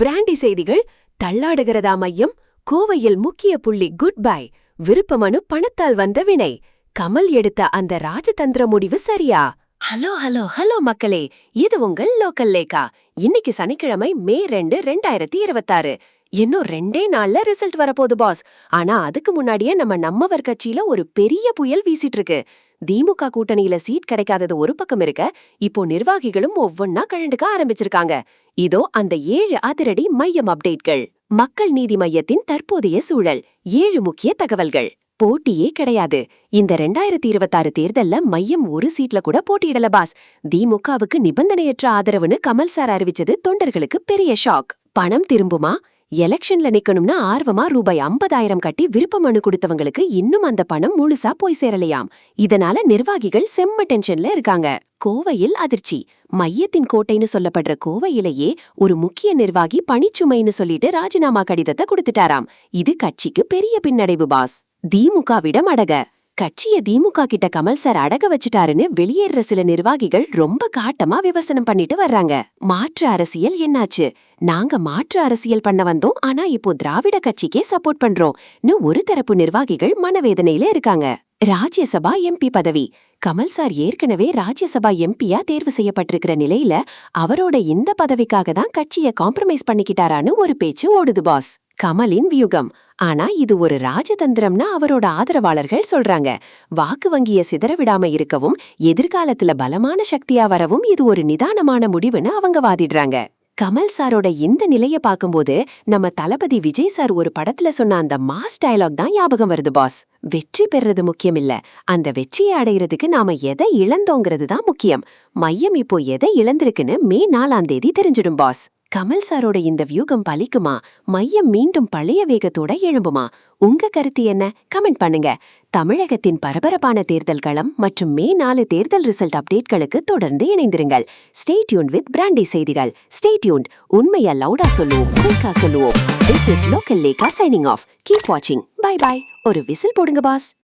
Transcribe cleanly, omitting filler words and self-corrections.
Brandy செய்திகள். தள்ளாடுகிறதா மையம்? கோவையில் முக்கிய புள்ளி குட் பை. விருப்பமனு பணத்தால் வந்த வினை. கமல் எடுத்த அந்த ராஜதந்திர முடிவு சரியா? ஹலோ ஹலோ ஹலோ மக்களே, இது உங்கள் லோக்கல் லேக்கா. இன்னைக்கு சனிக்கிழமை மே 2, 2026. இன்னும் 2 நாள்ல ரிசல்ட் வரப்போகுது பாஸ். ஆனா அதுக்கு முன்னாடியே நம்மவர் கட்சியில ஒரு பெரிய புயல் வீசிட்டு இருக்கு. திமுக கூட்டணியில சீட் கிடைக்காதது ஒரு பக்கம் இருக்க, இப்போ நிர்வாகிகளும் ஒவ்வொன்னா கழண்டுக்க ஆரம்பிச்சிருக்காங்க. இதோ அந்த 7 அதிரடி மையம் அப்டேட்கள். மக்கள் நீதி மையத்தின் தற்போதைய சூழல். 7 முக்கிய தகவல்கள். போட்டியே கிடையாது. இந்த 2026 தேர்தல்ல மையம் ஒரு சீட்ல கூட போட்டியிடல பாஸ். திமுகவுக்கு நிபந்தனையற்ற ஆதரவுன்னு கமல் சார் அறிவிச்சது தொண்டர்களுக்கு பெரிய ஷாக். பணம் திரும்புமா? எலெக்ஷன்ல நிக்கணும்னா ஆர்வமா ரூபாய் 50,000 கட்டி விருப்ப மனு கொடுத்தவங்களுக்கு இன்னும் அந்த பணம் முழுசா போய் சேரலையாம். இதனால நிர்வாகிகள் செம்ம டென்ஷன்ல இருக்காங்க. கோவையில் அதிர்ச்சி. மையத்தின் கோட்டைன்னு சொல்லப்படுற கோவையிலேயே ஒரு முக்கிய நிர்வாகி பணிச்சுமைன்னு சொல்லிட்டு ராஜினாமா கடிதத்தை கொடுத்துட்டாராம். இது கட்சிக்கு பெரிய பின்னடைவு பாஸ். திமுகவிடம் அடக. கட்சிய திமுக கிட்ட கமல் சார் அடக வச்சுட்டாருன்னு வெளியேற சில நிர்வாகிகள் ரொம்ப காட்டமா விமர்சனம் பண்ணிட்டு வர்றாங்க. மாற்று அரசியல் என்னாச்சு? நாங்க மாற்று அரசியல் பண்ண வந்தோம், ஆனா இப்போ திராவிட கட்சிக்கே சப்போர்ட் பண்றோம்னு ஒரு தரப்பு நிர்வாகிகள் மனவேதனையில இருக்காங்க. ராஜ்யசபா எம்பி பதவி. கமல் சார் ஏற்கனவே ராஜ்யசபா எம்பியா தேர்வு செய்யப்பட்டிருக்கிற நிலையில அவரோட இந்த பதவிக்காக தான் கட்சிய காம்ப்ரமைஸ் பண்ணிக்கிட்டாரான்னு ஒரு பேச்சு ஓடுது பாஸ். கமலின் வியூகம். ஆனா இது ஒரு ராஜதந்திரம்னா அவரோட ஆதரவாளர்கள் சொல்றாங்க. வாக்கு வங்கிய சிதற விடாம இருக்கவும் எதிர்காலத்துல பலமான சக்தியா வரவும் இது ஒரு நிதானமான முடிவுன்னு அவங்க வாதிடுறாங்க. கமல் சாரோட இந்த நிலைய பாக்கும்போது நம்ம தளபதி விஜய் சார் ஒரு படத்துல சொன்ன அந்த மாஸ் டயலாக் தான் ஞாபகம் வருது பாஸ். வெற்றி பெறது முக்கியம் இல்ல, அந்த வெற்றியை அடைகிறதுக்கு நாம எதை இழந்தோங்கிறது தான் முக்கியம். மையம் இப்போ எதை இழந்திருக்குன்னு மே 4ஆம் தேதி தெரிஞ்சிடும் பாஸ். கமல் சாரோட இந்த வியூகம் பலிக்குமா? மையம் மீண்டும் பழைய வேகத்தோட எழும்புமா? உங்க கருத்து என்ன? கமெண்ட் பண்ணுங்க. தமிழகத்தின் பரபரப்பான தேர்தல் களம் மற்றும் மே 4 தேர்தல் ரிசல்ட் அப்டேட்களுக்கு தொடர்ந்து இணைந்திருங்கள். ஸ்டே டியூன்ட் வித் பிராண்டி செய்திகள். Stay tuned. உண்மையா லவுடா சொல்லுவோம், குயிக்கா சொல்லுவோம். This is local Lekha signing off. Keep வாட்சிங். Bye bye. ஒரு விசில் போடுங்க பாஸ்.